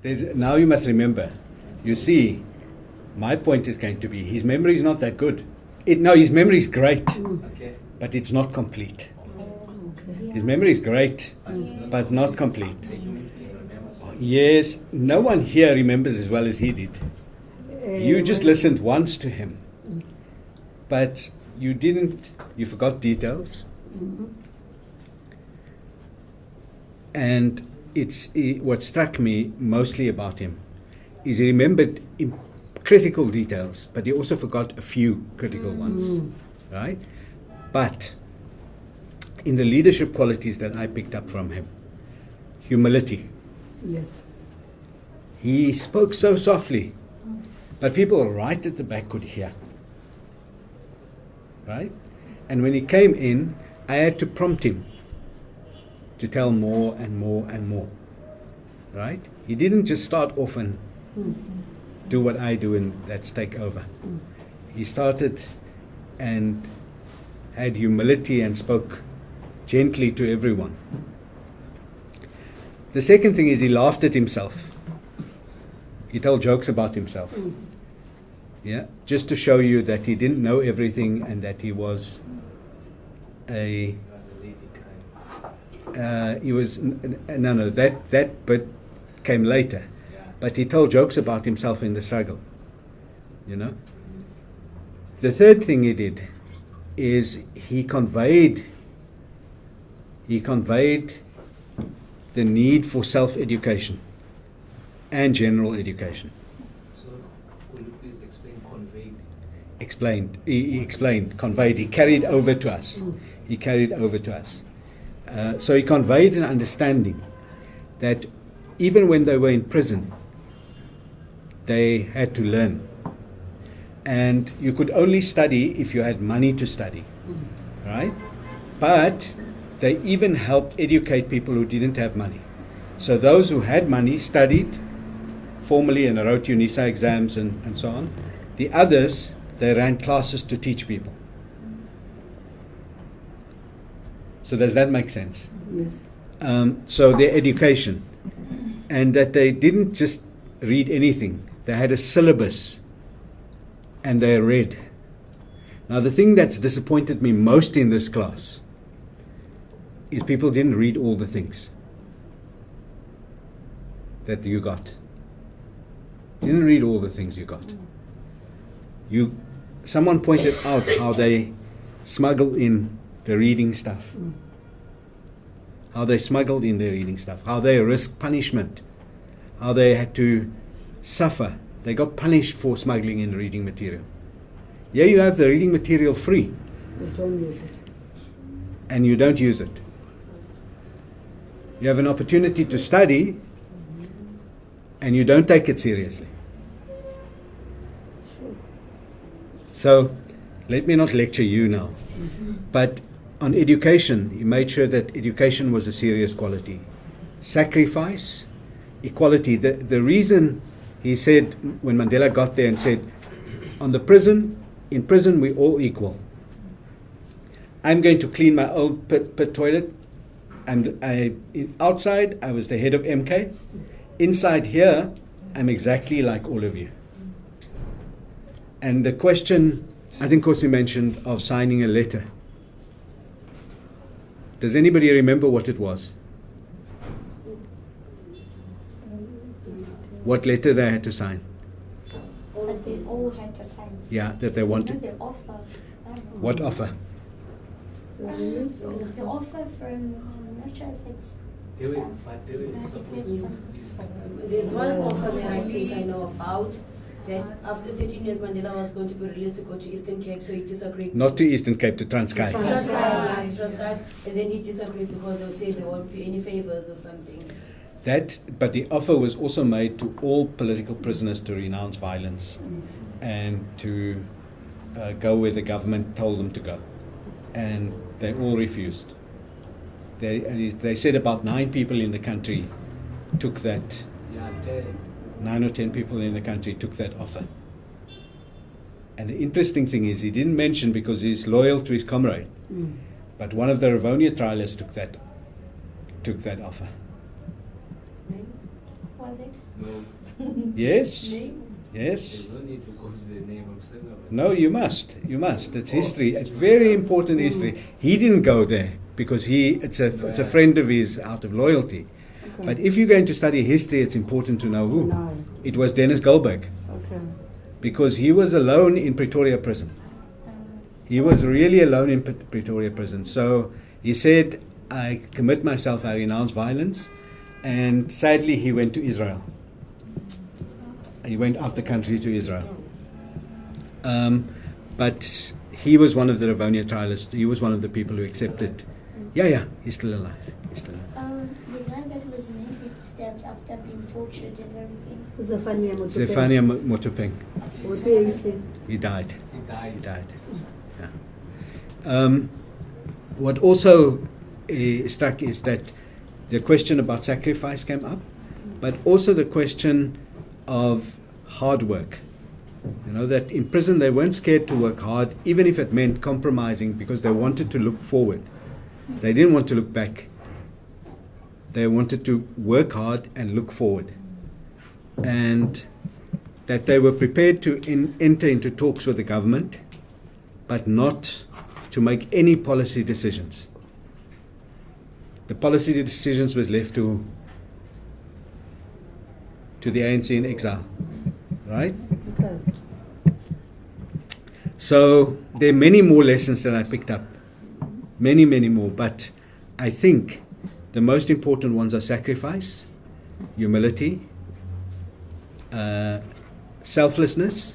Now you must remember, you see, my point is going to be his memory is not that good. His memory is great, but it's not complete. His memory is great, but not complete. Yes, no one here remembers as well as he did. You just listened once to him, but you forgot details. And what struck me mostly about him is he remembered critical details, but he also forgot a few critical ones, right? But in the leadership qualities that I picked up from him, humility. Yes. He spoke so softly, but people right at the back could hear, right? And when he came in, I had to prompt him to tell more and more and more, right? He didn't just start off and do what I do and that's take over. He started and had humility and spoke gently to everyone. The second thing is he laughed at himself. He told jokes about himself. Yeah, just to show you that he didn't know everything and that he was that bit came later. But he told jokes about himself in the struggle. You know? The third thing he did is he conveyed the need for self-education and general education. So, could you please explain conveyed? He explained, conveyed. He carried over to us. So he conveyed an understanding that even when they were in prison, they had to learn. And you could only study if you had money to study, right? But they even helped educate people who didn't have money. So those who had money studied formally and wrote UNISA exams and so on. The others, they ran classes to teach people. So does that make sense? Yes. So their education, and that they didn't just read anything. They had a syllabus, and they read. Now the thing that's disappointed me most in this class is people didn't read all the things that you got. Didn't read all the things you got. Someone pointed out how they smuggle in the reading stuff. How they smuggled in their reading stuff. How they risked punishment. How they had to suffer. They got punished for smuggling in reading material. Here you have the reading material free. We don't use it. And you don't use it. You have an opportunity to study and you don't take it seriously. So, let me not lecture you now. But on education, he made sure that education was a serious quality. Sacrifice, equality. The reason he said, when Mandela got there and said, in prison we're all equal. I'm going to clean my old pit toilet. Outside, I was the head of MK. Inside here, I'm exactly like all of you. And the question, I think Kosi mentioned, of signing a letter. Does anybody remember what it was? What letter they had to sign? That they all had to sign. Yeah, that they wanted. The offer. What offer? The offer from, I'm not sure if it's... They were supposed to... There's one offer that I think I know about, that after 13 years Mandela was going to be released to go to Eastern Cape, so he disagreed. Not to Eastern Cape, to Transkei. Transkei, and then he disagreed because they said they won't pay any favors or something. But the offer was also made to all political prisoners to renounce violence and to go where the government told them to go. And they all refused. They said about 9 people in the country took that. Yeah, 10. 9 or 10 people in the country took that offer. And the interesting thing is, he didn't mention because he's loyal to his comrade. But one of the Rivonia Trialists took that offer. was it? No, Yes. Name? Yes. there's no need to go to the name. I'm saying about No, you must. You must. It's history. It's very important history. He didn't go there because it's a friend of his out of loyalty. Okay. But if you're going to study history, it's important to know who. No. It was Dennis Goldberg, Okay. because he was alone in Pretoria prison. He was really alone in Pretoria prison. So he said, I commit myself, I renounce violence. And sadly, he went to Israel. He went out the country to Israel. But he was one of the Rivonia trialists. He was one of the people who accepted. Yeah, he's still alive. He's still alive. The guy that was mentally stabbed after being tortured and everything. Zephania Motopeng. Zephania Motopeng. What do you say? He died. He died. He died. Yeah. What also struck is that the question about sacrifice came up, but also the question of hard work. You know, that in prison they weren't scared to work hard, even if it meant compromising, because they wanted to look forward. They didn't want to look back. They wanted to work hard and look forward. And that they were prepared to enter into talks with the government, but not to make any policy decisions. The policy decisions was left to the ANC in exile, right? Okay. So there are many more lessons that I picked up, many more, but I think the most important ones are sacrifice, humility, selflessness,